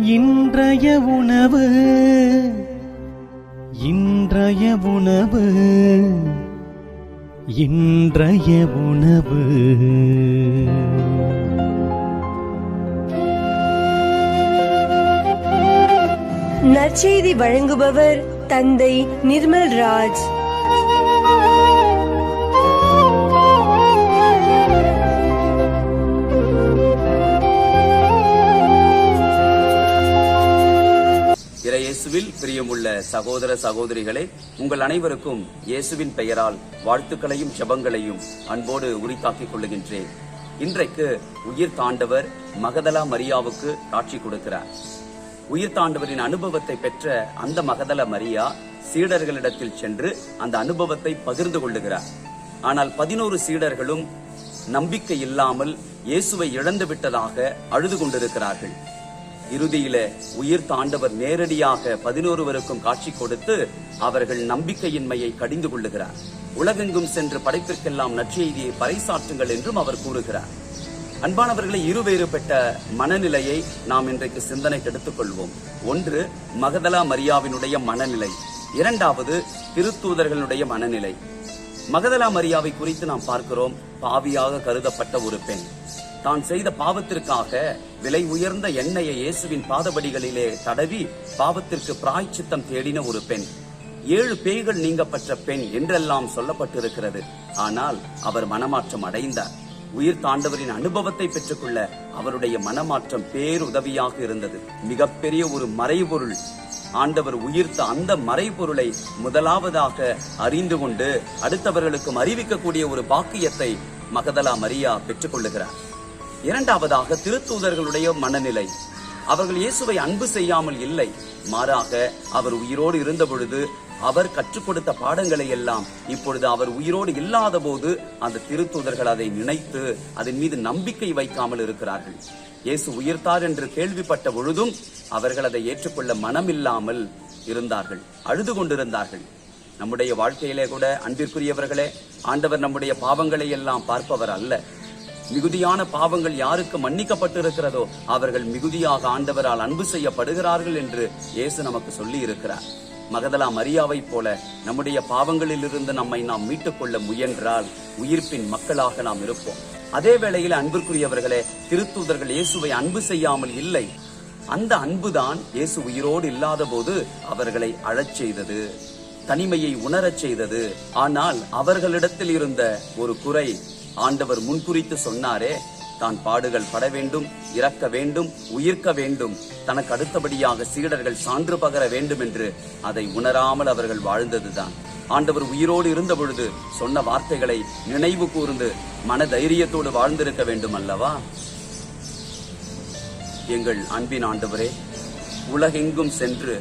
இன்றைய உணவு இன்றைய உணவு இன்றைய உணவு. நற்செய்தி வழங்குபவர் தந்தை நிர்மல் ராஜ். இயேசுவில் பிரியமுள்ள சகோதர சகோதரிகளே, உங்கள் அனைவருக்கும் இயேசுவின் பெயரால் வாழ்த்துக்களையும் ஜெபங்களையும் அன்போடு உரித்தாக்கிக் கொள்ளுகின்றேன். இன்றைக்கு உயிர் தாண்டவர் மகதலா மரியாவுக்கு காட்சி கொடுக்கிறார். உயிர் தாண்டவரின் அனுபவத்தை பெற்ற அந்த மகதலா மரியா சீடர்களிடத்தில் சென்று அந்த அனுபவத்தை பகிர்ந்து கொள்ளுகிறார். ஆனால் 11 சீடர்களும் நம்பிக்கை இல்லாமல் இயேசுவை இழந்து விட்டதாக அழுது கொண்டிருக்கிறார்கள். இறுதியில உயிர் தாண்டவர் நேரடியாக 11 காட்சி கொடுத்து அவர்கள் நம்பிக்கையின்மையை கடிந்து கொள்ளுகிறார். உலகெங்கும் சென்று படைப்பிற்கெல்லாம் நற்செய்தியை பறைசாற்றுங்கள் என்றும் அவர் கூறுகிறார். அன்பானவர்களை, இருவேறுபட்ட மனநிலையை நாம் இன்றைக்கு சிந்தனைக்கு எடுத்துக் கொள்வோம். ஒன்று மகதலா மரியாவினுடைய மனநிலை, இரண்டாவது திருத்தூதர்களுடைய மனநிலை. மகதலா மரியாவை குறித்து நாம் பார்க்கிறோம். பாவியாக கருதப்பட்ட ஒரு பெண், தான் செய்த பாவத்திற்காக விலை உயர்ந்த எண்ணெயை இயேசுவின் பாதபடிகளிலே தடவி பாவத்திற்கு பிராயச்சித்தம் தேடின ஒரு பெண். 7 பேய்கள் நீங்கப்பட்ட பெண் என்றெல்லாம் சொல்லப்பட்டிருக்கிறது. ஆனால் அவர் மனமாற்றம் அடைந்தார். உயிர் தாண்டவரின் அனுபவத்தை பெற்றுக்கொள்ள அவருடைய மனமாற்றம் பேருதவியாக இருந்தது. மிகப்பெரிய ஒரு மறைபொருள், ஆண்டவர் உயிர்த்த அந்த மறைபொருளை முதலாவதாக அறிந்து கொண்டு அடுத்தவர்களுக்கும் அறிவிக்கக்கூடிய ஒரு பாக்கியத்தை மகதலா மரியா பெற்றுக் கொள்ளுகிறார். இரண்டாவதாக திருத்தூதர்களுடைய மனநிலை. அவர்கள் இயேசுவை அன்பு செய்யாமல் இல்லை, மாறாக அவர் உயிரோடு இருந்த பொழுது அவர் கற்றுக் கொடுத்த பாடங்களை எல்லாம் இப்பொழுது அவர் உயிரோடு இல்லாத போது அந்த திருத்தூதர்கள் அதை நினைத்து அதன் மீது நம்பிக்கை வைக்காமல் இருக்கிறார்கள். இயேசு உயிர்த்தார் என்று கேள்விப்பட்ட பொழுதும் அவர்கள் அதை ஏற்றுக்கொள்ள மனமில்லாமல் இருந்தார்கள், அழுது கொண்டிருந்தார்கள். நம்முடைய வாழ்க்கையிலே கூட அன்பிற்குரியவர்களே, ஆண்டவர் நம்முடைய பாவங்களை எல்லாம் பார்ப்பவர் அல்ல. மிகுதியான பாவங்கள் யாருக்கு மன்னிக்கப்பட்டிருக்கிறதோ அவர்கள் மிகுதியாக ஆண்டவரால் அன்பு செய்யப்படுகிறார்கள் என்று இயேசு நமக்கு சொல்லி இருக்கிறார். மகதலா மரியாவை போல நம்முடைய பாவங்களில் இருந்து நம்மை நாம் மீட்டுக் கொள்ள முயன்றால் உயிர்ப்பின் மக்களாக நாம் இருப்போம். அதே வேளையில் அன்பிற்குரியவர்களே, திருத்தூதர்கள் இயேசுவை அன்பு செய்யாமல் இல்லை. அந்த அன்புதான் இயேசு உயிரோடு இல்லாத போது அவர்களை அழச் செய்தது, தனிமையை உணரச் செய்தது. ஆனால் அவர்களிடத்தில் இருந்த ஒரு குறை, ஆண்டவர் முன்குறித்து சொன்னாரே, தான் பாடுகள் பட வேண்டும், இறக்க வேண்டும், உயிர்க்க வேண்டும், தனக்கு அடுத்தபடியாக சீடர்கள் சான்று பகர வேண்டும் என்று அதை உணராமல் அவர்கள் வாழ்ந்ததுதான். ஆண்டவர் உயிரோடு இருந்த பொழுது சொன்ன வார்த்தைகளை நினைவு கூர்ந்து மன தைரியத்தோடு வாழ்ந்திருக்க வேண்டும் அல்லவா? எங்கள் அன்பின் ஆண்டவரே, உலகெங்கும் சென்று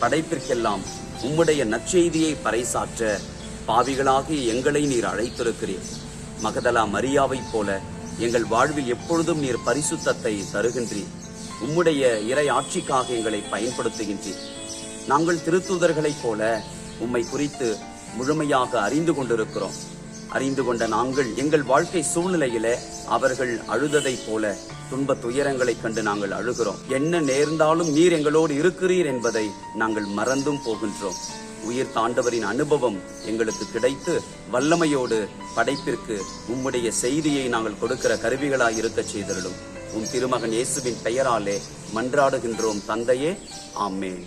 படைப்பிற்கெல்லாம் உம்முடைய நற்செய்தியை பறைசாற்ற பாவிகளாகி எங்களை நீர் அழைத்திருக்கிறீர். மகதலா மரியாவை போல எங்கள் வாழ்வில் எப்பொழுதும் நீர் பரிசுத்தத்தை தருகின்றீர். உம்முடைய இறை ஆட்சிக்காக எங்களை பயன்படுத்துகின்றீர். நாங்கள் திருத்தூதர்களைப் போல உம்மை குறித்து முழுமையாக அறிந்து கொண்டிருக்கிறோம். அறிந்து கொண்ட நாங்கள் எங்கள் வாழ்க்கை சூழ்நிலையில அவர்கள் அழுததைப் போல துன்ப துயரங்களைக் கண்டு நாங்கள் அழுகிறோம். என்ன நேர்ந்தாலும் நீர் எங்களோடு இருக்கிறீர் என்பதை நாங்கள் மறந்தும் போகின்றோம். உயிர் தாண்டவரின் அனுபவம் எங்களுக்கு கிடைத்து வல்லமையோடு படைப்பிற்கு உம்முடைய செய்தியை நாங்கள் கொடுக்கிற கருவிகளாய் இருக்க செய்திருளும். உம் திருமகன் இயேசுவின் பெயராலே மன்றாடுகின்றோம் தந்தையே, ஆமென்.